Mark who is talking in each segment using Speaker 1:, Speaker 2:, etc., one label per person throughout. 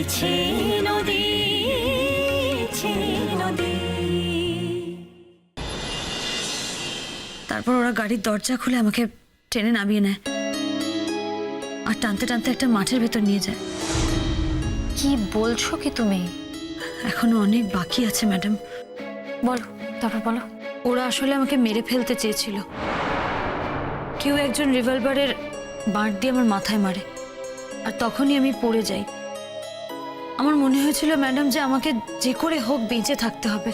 Speaker 1: বইছে নদী, নদী।
Speaker 2: তারপর ওরা গাড়ির দরজা খুলে আমাকে ট্রেনে নামিয়ে নেয় আর টানতে টানতে একটা মাঠের ভেতর নিয়ে যায়।
Speaker 3: কি বলছো কি তুমি?
Speaker 2: এখনো অনেক বাকি আছে ম্যাডাম।
Speaker 3: বলো, তারপর বলো।
Speaker 2: ওরা আসলে আমাকে মেরে ফেলতে চেয়েছিল। কেউ একজন রিভলভারের বাঁট দিয়ে আমার মাথায় মারে আর তখনই আমি পড়ে যাই। আমার মনে হয়েছিল ম্যাডাম যে আমাকে যে করে হোক বেঁচে থাকতে হবে,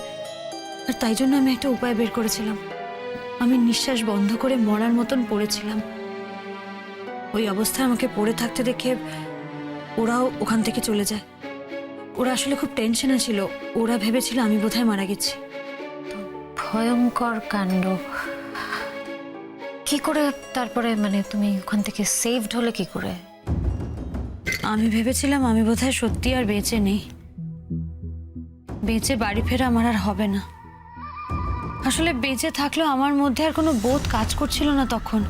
Speaker 2: আর তাই জন্য আমি একটা উপায় বের করেছিলাম। আমি নিঃশ্বাস বন্ধ করে মরার মতন পড়েছিলাম। ওই অবস্থায় আমাকে পড়ে থাকতে দেখে ওরাও ওখান থেকে চলে যায়। ওরা আসলে খুব টেনশনে ছিল, ওরা ভেবেছিল আমি বোধহয় মারা গেছি।
Speaker 3: ভয়ঙ্কর কাণ্ড। কি করে তারপরে মানে তুমি ওখান থেকে সেভড হলে কি করে?
Speaker 2: আমি ভেবেছিলাম আমি বোধহয় সত্যি আর বেঁচে নেই, বেঁচে বাড়ি ফেরা আমার আর হবে না। আসলে বেঁচে থাকলেও আমার মধ্যে আর কোনো বোধ কাজ করছিল না তখন।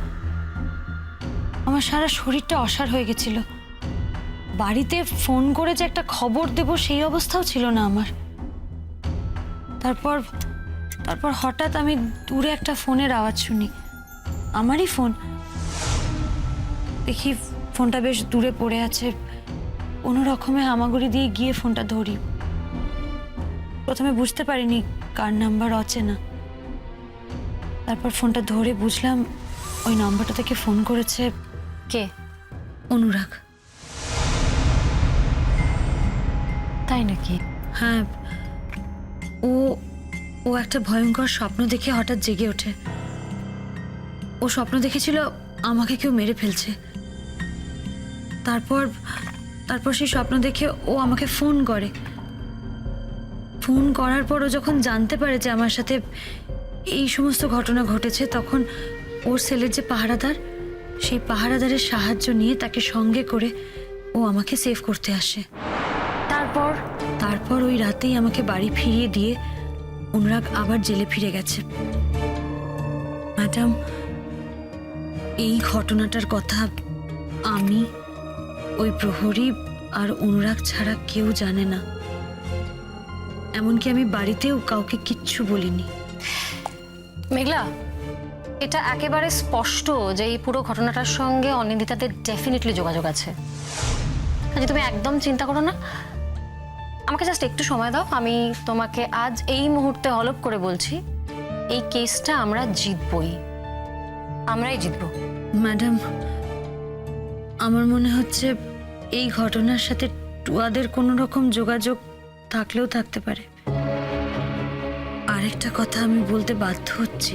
Speaker 2: আমার সারা শরীরটা অসাড় হয়ে গেছিল। বাড়িতে ফোন করে যে একটা খবর দেব সেই অবস্থাও ছিল না আমার। তারপর তারপর হঠাৎ আমি দূরে একটা ফোনের আওয়াজ শুনি, আমারই ফোন। দেখি ফোনটা বেশ দূরে পড়ে আছে। কোনো রকমে হামাগুড়ি দিয়ে গিয়ে ফোনটা ধরি। প্রথমে বুঝতে পারিনি কার নাম্বার, অচেনা। তারপর ফোনটা ধরে বুঝলাম ওই নাম্বারটা থেকে ফোন করেছে
Speaker 3: কে?
Speaker 2: অনুরাগ।
Speaker 3: তাই নাকি?
Speaker 2: হ্যাঁ, ও ও একটা ভয়ঙ্কর স্বপ্ন দেখে হঠাৎ জেগে ওঠে। ও স্বপ্ন দেখেছিল আমাকে কেউ মেরে ফেলছে। তারপর তারপর সেই স্বপ্ন দেখে ও আমাকে ফোন করে। ফোন করার পর ও যখন জানতে পারে যে আমার সাথে এই সমস্ত ঘটনা ঘটেছে, তখন ওর সেলের যে পাহারাদার, সেই পাহারাদারের সাহায্য নিয়ে তাকে সঙ্গে করে ও আমাকে সেভ করতে আসে।
Speaker 3: তারপর
Speaker 2: তারপর ওই রাতেই আমাকে বাড়ি ফিরিয়ে দিয়ে অনুরাগ আবার জেলে ফিরে গেছে। ম্যাডাম, এই ঘটনাটার কথা আমি, ওই প্রহরী আর অনুরাগ ছাড়া কেউ জানে না। এমনকি আমি বাড়িতেও কাউকে কিচ্ছু বলিনি।
Speaker 3: মেঘলা, এটা একেবারে স্পষ্ট যে এই পুরো ঘটনাটার সঙ্গে অনিন্দিতাদের ডেফিনেটলি যোগাযোগ আছে। কাজে তুমি একদম চিন্তা করো না। আমাকে জাস্ট একটু সময় দাও। আমি তোমাকে আজ এই মুহূর্তে হলপ করে বলছি, এই কেসটা আমরা জিতবই, আমরাই জিতবো।
Speaker 2: ম্যাডাম, আমার মনে হচ্ছে এই ঘটনার সাথে টুয়াদের কোনো রকম যোগাযোগ থাকলেও থাকতে পারে। আরেকটা কথা আমি বলতে বাধ্য হচ্ছি।